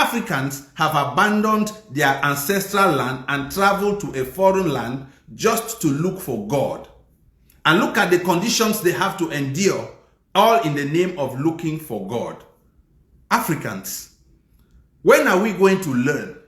Africans have abandoned their ancestral land and traveled to a foreign land just to look for God. And look at the conditions they have to endure, all in the name of looking for God. Africans, when are we going to learn?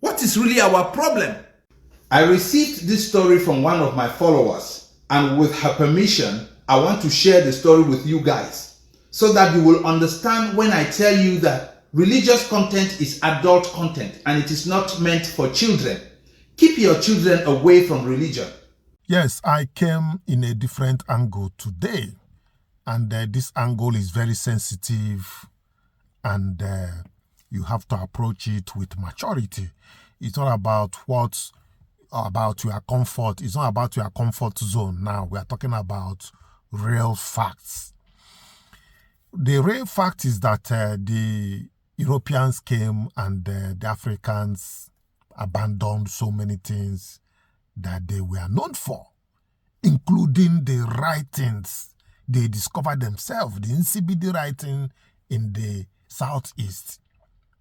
What is really our problem? I received this story from one of my followers, and with her permission, I want to share the story with you guys so that you will understand when I tell you that religious content is adult content and it is not meant for children. Keep your children away from religion. Yes, I came in a different angle today, and this angle is very sensitive, and you have to approach it with maturity. It's not about about your comfort. It's not about your comfort zone. Now we are talking about real facts. The real fact is that the Europeans came and the Africans abandoned so many things that they were known for, including the writings they discovered themselves, the Nsibidi writing in the southeast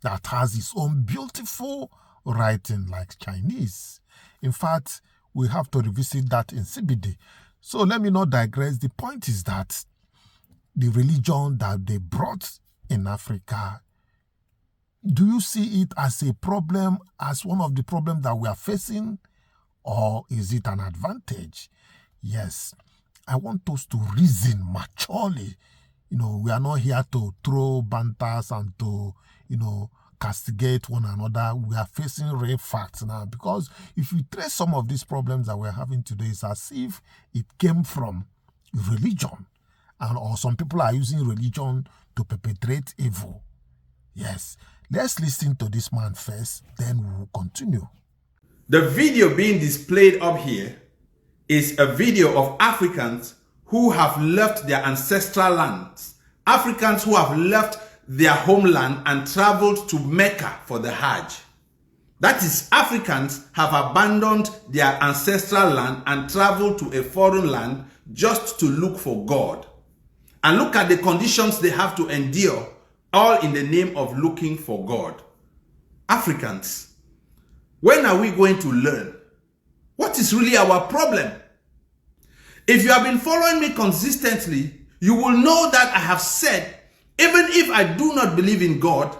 that has its own beautiful writing like Chinese. In fact, we have to revisit that in Nsibidi. So let me not digress. The point is that the religion that they brought in Africa, do you see it as a problem, as one of the problems that we are facing, or is it an advantage? Yes, I want us to reason maturely. We are not here to throw banters and to, castigate one another. We are facing real facts now, because if you trace some of these problems that we're having today, it's as if it came from religion, or some people are using religion to perpetrate evil. Yes, let's listen to this man first, then we'll continue. The video being displayed up here is a video of Africans who have left their ancestral lands, Africans who have left their homeland and traveled to Mecca for the Hajj. That is, Africans have abandoned their ancestral land and traveled to a foreign land just to look for God. And look at the conditions they have to endure, all in the name of looking for God. Africans, when are we going to learn? What is really our problem? If you have been following me consistently, you will know that I have said, even if I do not believe in God,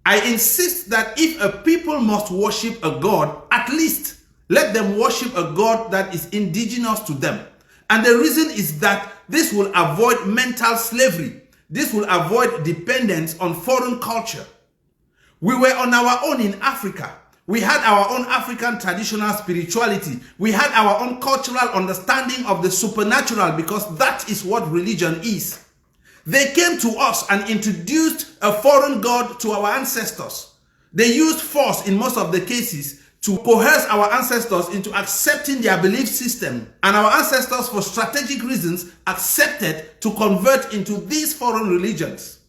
I insist that if a people must worship a God, at least let them worship a God that is indigenous to them. And the reason is that this will avoid mental slavery. This will avoid dependence on foreign culture. We were on our own in Africa. We had our own African traditional spirituality. We had our own cultural understanding of the supernatural, because that is what religion is. They came to us and introduced a foreign god to our ancestors. They used force in most of the cases to coerce our ancestors into accepting their belief system. And our ancestors, for strategic reasons, accepted to convert into these foreign religions.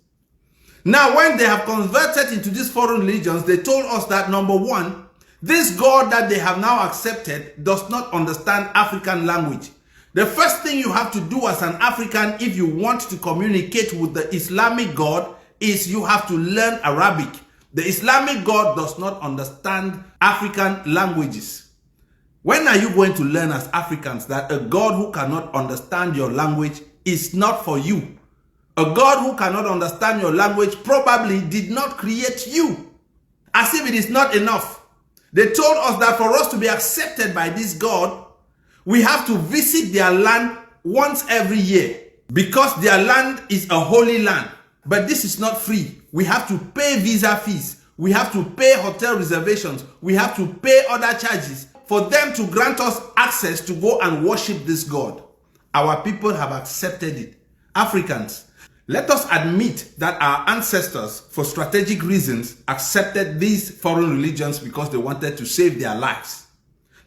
Now, when they have converted into these foreign religions, they told us that, number one, this God that they have now accepted does not understand African language. The first thing you have to do as an African, if you want to communicate with the Islamic God, is you have to learn Arabic. The Islamic God does not understand African languages. When are you going to learn as Africans that a God who cannot understand your language is not for you? A God who cannot understand your language probably did not create you. As if it is not enough. They told us that for us to be accepted by this God, we have to visit their land once every year, because their land is a holy land. But this is not free. We have to pay visa fees. We have to pay hotel reservations. We have to pay other charges for them to grant us access to go and worship this God. Our people have accepted it. Africans, let us admit that our ancestors, for strategic reasons, accepted these foreign religions because they wanted to save their lives.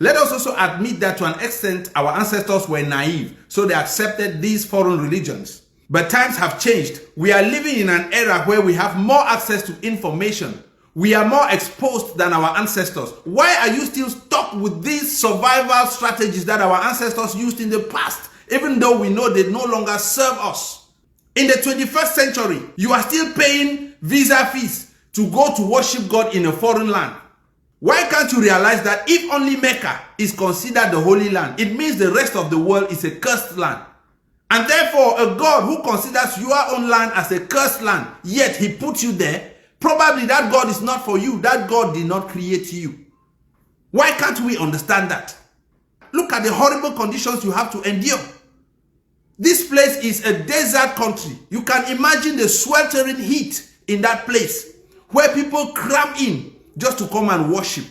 Let us also admit that to an extent our ancestors were naive, so they accepted these foreign religions. But times have changed. We are living in an era where we have more access to information. We are more exposed than our ancestors. Why are you still stuck with these survival strategies that our ancestors used in the past, even though we know they no longer serve us? In the 21st century, you are still paying visa fees to go to worship God in a foreign land. Why can't you realize that if only Mecca is considered the Holy Land, it means the rest of the world is a cursed land? And therefore, a God who considers your own land as a cursed land, yet he put you there, probably that God is not for you. That God did not create you. Why can't we understand that? Look at the horrible conditions you have to endure. This place is a desert country. You can imagine the sweltering heat in that place where people cram in just to come and worship.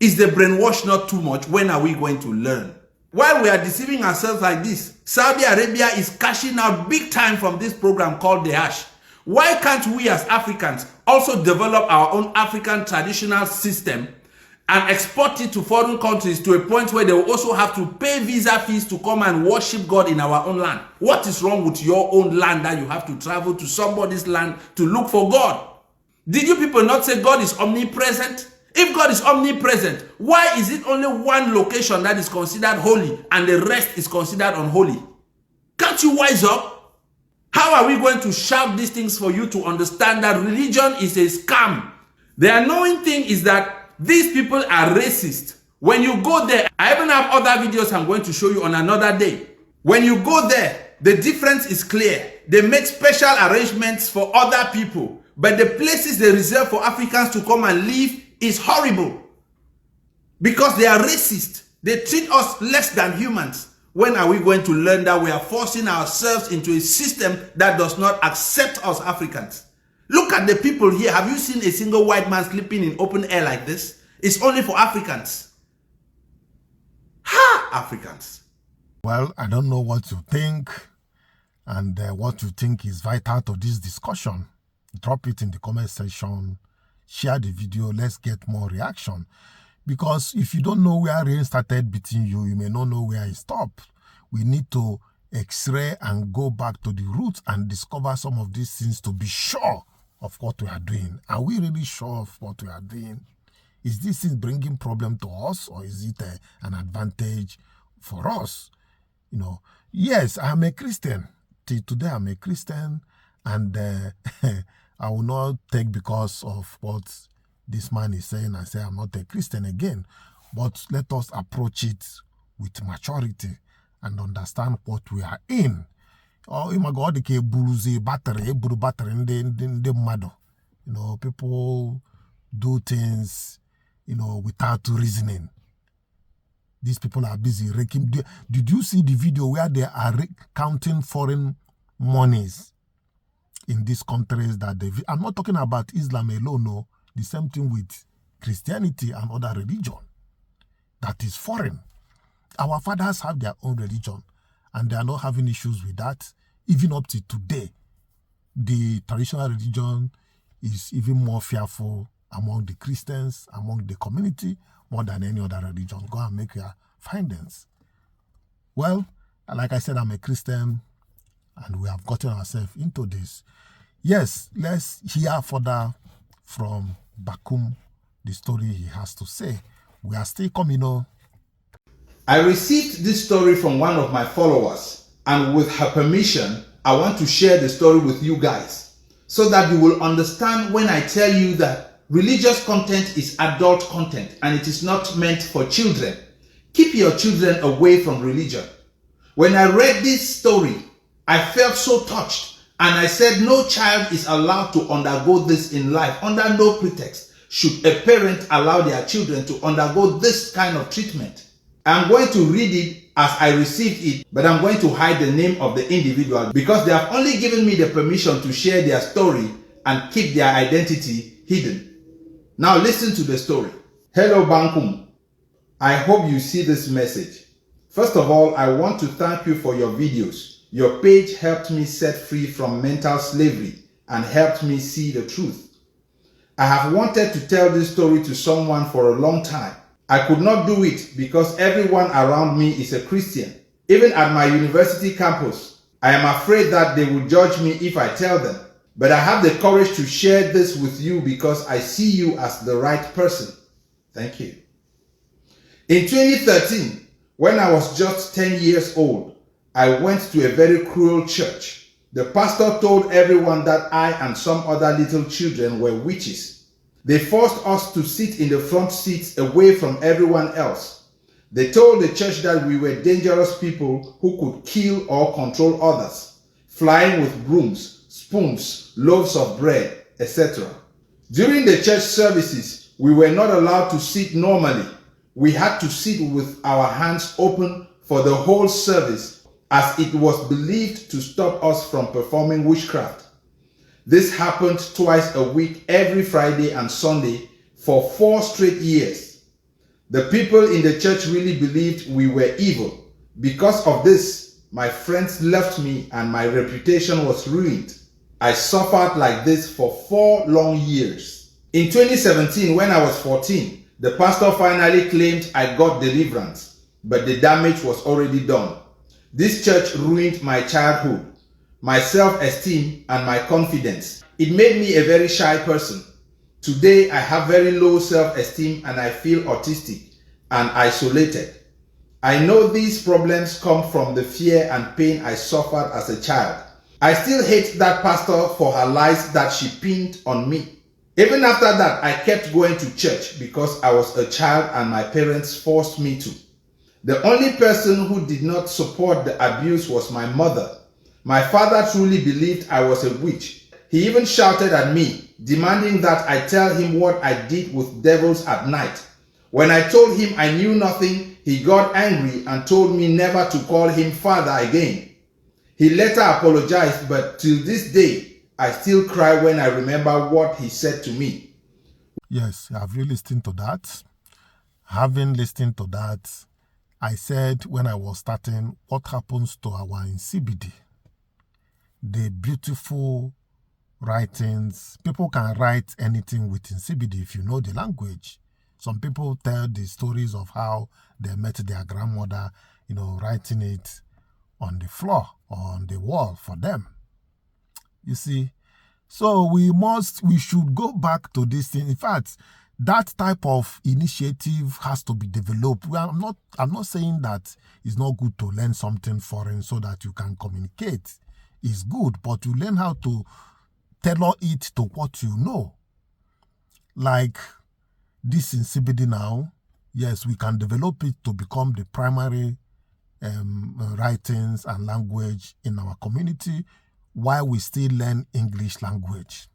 Is the brainwash not too much? When are we going to learn? While we are deceiving ourselves like this, Saudi Arabia is cashing out big time from this program called the Hajj. Why can't we as Africans also develop our own African traditional system and export it to foreign countries to a point where they will also have to pay visa fees to come and worship God in our own land? What is wrong with your own land that you have to travel to somebody's land to look for God? Did you people not say God is omnipresent? If God is omnipresent, why is it only one location that is considered holy and the rest is considered unholy? Can't you wise up? How are we going to shout these things for you to understand that religion is a scam? The annoying thing is that these people are racist. When you go there, I even have other videos I'm going to show you on another day. When you go there, the difference is clear. They make special arrangements for other people, but the places they reserve for Africans to come and live is horrible because they are racist. They treat us less than humans. When are we going to learn that we are forcing ourselves into a system that does not accept us Africans? Look at the people here. Have you seen a single white man sleeping in open air like this? It's only for Africans. Ha! Africans. Well, I don't know what you think, and what you think is vital to this discussion. Drop it in the comment section. Share the video. Let's get more reaction. Because if you don't know where rain started beating you, you may not know where it stopped. We need to x-ray and go back to the roots and discover some of these things to be sure of what we are doing. Are we really sure of what we are doing? Is this thing bringing problem to us, or is it an advantage for us? You know, yes, I'm a Christian. Till today, I'm a Christian, and I will not take because of what this man is saying and say I'm not a Christian again. But let us approach it with maturity and understand what we are in. Oh, my God, battery, you know, people do things, you know, without reasoning. These people are busy raking. Did you see the video where they are counting foreign monies in these countries that they... I'm not talking about Islam alone, no. The same thing with Christianity and other religion that is foreign. Our fathers have their own religion and they are not having issues with that. Even up to today, the traditional religion is even more fearful among the Christians, among the community, more than any other religion. Go and make your findings. Well, like I said, I'm a Christian and we have gotten ourselves into this. Yes, let's hear further from Bakum, the story he has to say. We are still coming on. I received this story from one of my followers, and with her permission, I want to share the story with you guys so that you will understand when I tell you that religious content is adult content and it is not meant for children. Keep your children away from religion. When I read this story, I felt so touched. And I said, no child is allowed to undergo this in life. Under no pretext should a parent allow their children to undergo this kind of treatment. I'm going to read it as I received it, but I'm going to hide the name of the individual because they have only given me the permission to share their story and keep their identity hidden. Now listen to the story. Hello Bankum. I hope you see this message. First of all, I want to thank you for your videos. Your page helped me set free from mental slavery and helped me see the truth. I have wanted to tell this story to someone for a long time. I could not do it because everyone around me is a Christian. Even at my university campus, I am afraid that they will judge me if I tell them. But I have the courage to share this with you because I see you as the right person. Thank you. In 2013, when I was just 10 years old, I went to a very cruel church. The pastor told everyone that I and some other little children were witches. They forced us to sit in the front seats away from everyone else. They told the church that we were dangerous people who could kill or control others, flying with brooms, spoons, loaves of bread, etc. During the church services, we were not allowed to sit normally. We had to sit with our hands open for the whole service, as it was believed to stop us from performing witchcraft. This happened twice a week, every Friday and Sunday, for 4 straight years. The people in the church really believed we were evil. Because of this, my friends left me and my reputation was ruined. I suffered like this for 4 long years. In 2017, when I was 14, the pastor finally claimed I got deliverance, but the damage was already done. This church ruined my childhood, my self-esteem, and my confidence. It made me a very shy person. Today, I have very low self-esteem and I feel autistic and isolated. I know these problems come from the fear and pain I suffered as a child. I still hate that pastor for her lies that she pinned on me. Even after that, I kept going to church because I was a child and my parents forced me to. The only person who did not support the abuse was my mother. My father truly believed I was a witch. He even shouted at me, demanding that I tell him what I did with devils at night. When I told him I knew nothing, he got angry and told me never to call him father again. He later apologized, but till this day, I still cry when I remember what he said to me. Yes, have you listened to that? Having listened to that, I said when I was starting, what happens to our Nsibidi? The beautiful writings. People can write anything with Nsibidi if you know the language. Some people tell the stories of how they met their grandmother, writing it on the floor or on the wall for them. You see, so we should go back to this thing. In fact, that type of initiative has to be developed. I'm not saying that it's not good to learn something foreign so that you can communicate. It's good, but you learn how to tailor it to what you know. Like this in Nsibidi now, yes, we can develop it to become the primary writings and language in our community while we still learn English language.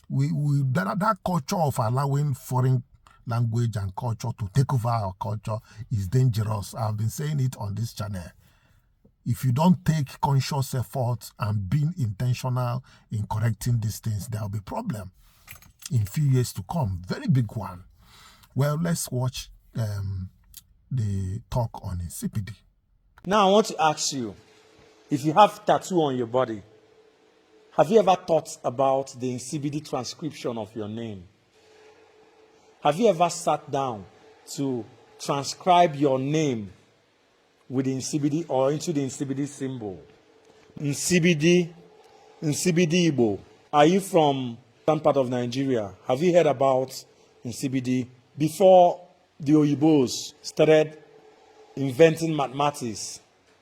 That culture of allowing foreign language and culture to take over our culture is dangerous. I've been saying it on this channel. If you don't take conscious effort and being intentional in correcting these things, there will be a problem in few years to come. Very big one. Well, let's watch the talk on Nsibidi. Now I want to ask you, if you have tattoo on your body, have you ever thought about the Nsibidi transcription of your name? Have you ever sat down to transcribe your name with the Nsibidi or into the Nsibidi symbol? Nsibidi Igbo. Are you from some part of Nigeria? Have you heard about Nsibidi? Before the Oyibos started inventing mathematics,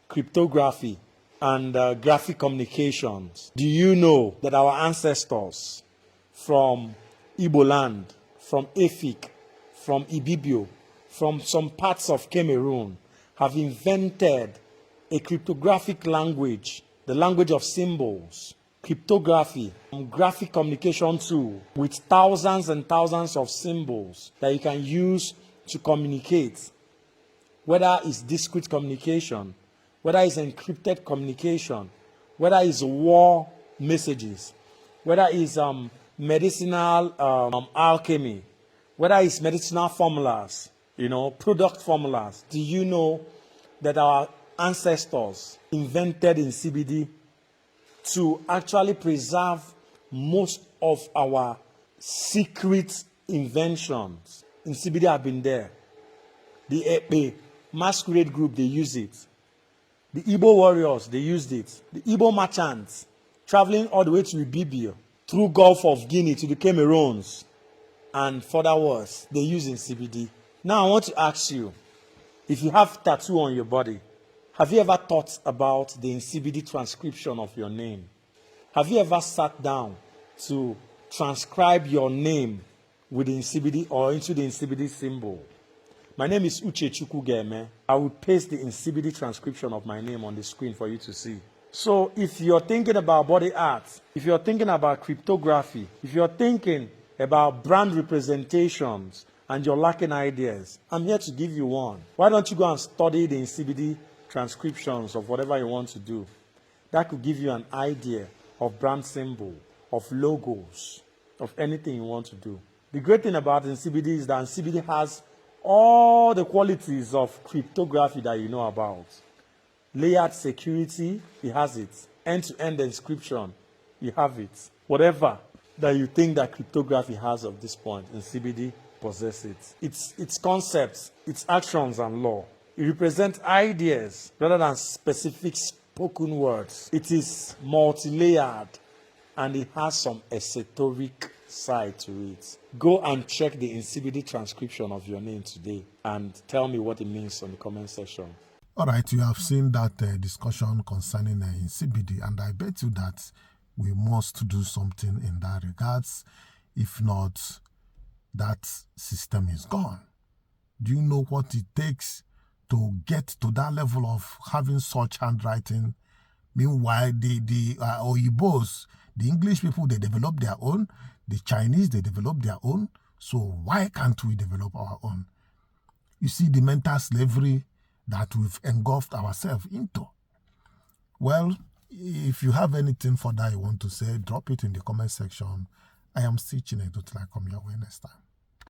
cryptography, and graphic communications, do you know that our ancestors from Igbo land, from Efik, from Ibibio, from some parts of Cameroon, have invented a cryptographic language, the language of symbols, cryptography, graphic communication tool with thousands and thousands of symbols that you can use to communicate, whether it's discrete communication, whether it's encrypted communication, whether it's war messages, whether it's medicinal alchemy, whether it's medicinal formulas, product formulas. Do you know that our ancestors invented Nsibidi to actually preserve most of our secret inventions? Nsibidi have been there. The Ekpe masquerade group, they use it. The Igbo warriors, they used it. The Igbo merchants, traveling all the way to Ibibio, through Gulf of Guinea to the Cameroons, and furtherwards, they use Nsibidi. Now I want to ask you, if you have tattoo on your body, Have you ever thought about the Nsibidi transcription of your name? Have you ever sat down to transcribe your name with the Nsibidi or into the Nsibidi symbol? My name is Uche Chukugeme. I will paste the Nsibidi transcription of my name on the screen for you to see. So if you're thinking about body art, if you're thinking about cryptography, if you're thinking about brand representations and you're lacking ideas, I'm here to give you one. Why don't you go and study the Nsibidi transcriptions of whatever you want to do? That could give you an idea of brand symbol, of logos, of anything you want to do. The great thing about Nsibidi is that Nsibidi has all the qualities of cryptography that you know about. Layered security, it has it. End-to-end encryption, you have it. Whatever that you think that cryptography has at this point, Nsibidi possesses it. Its concepts, its actions and law. It represents ideas rather than specific spoken words. It is multi-layered and it has some esoteric side to it. Go and check the Nsibidi transcription of your name today and tell me what it means on the comment section. All right, you have seen that discussion concerning Nsibidi, and I bet you that we must do something in that regards. If not, that system is gone. Do you know what it takes to get to that level of having such handwriting? Meanwhile, the Oyibos, the English people, they develop their own. The Chinese, they develop their own. So why can't we develop our own? You see the mental slavery that we've engulfed ourselves into. Well, if you have anything further you want to say, drop it in the comment section. I am still Chinedu till I come your way next time.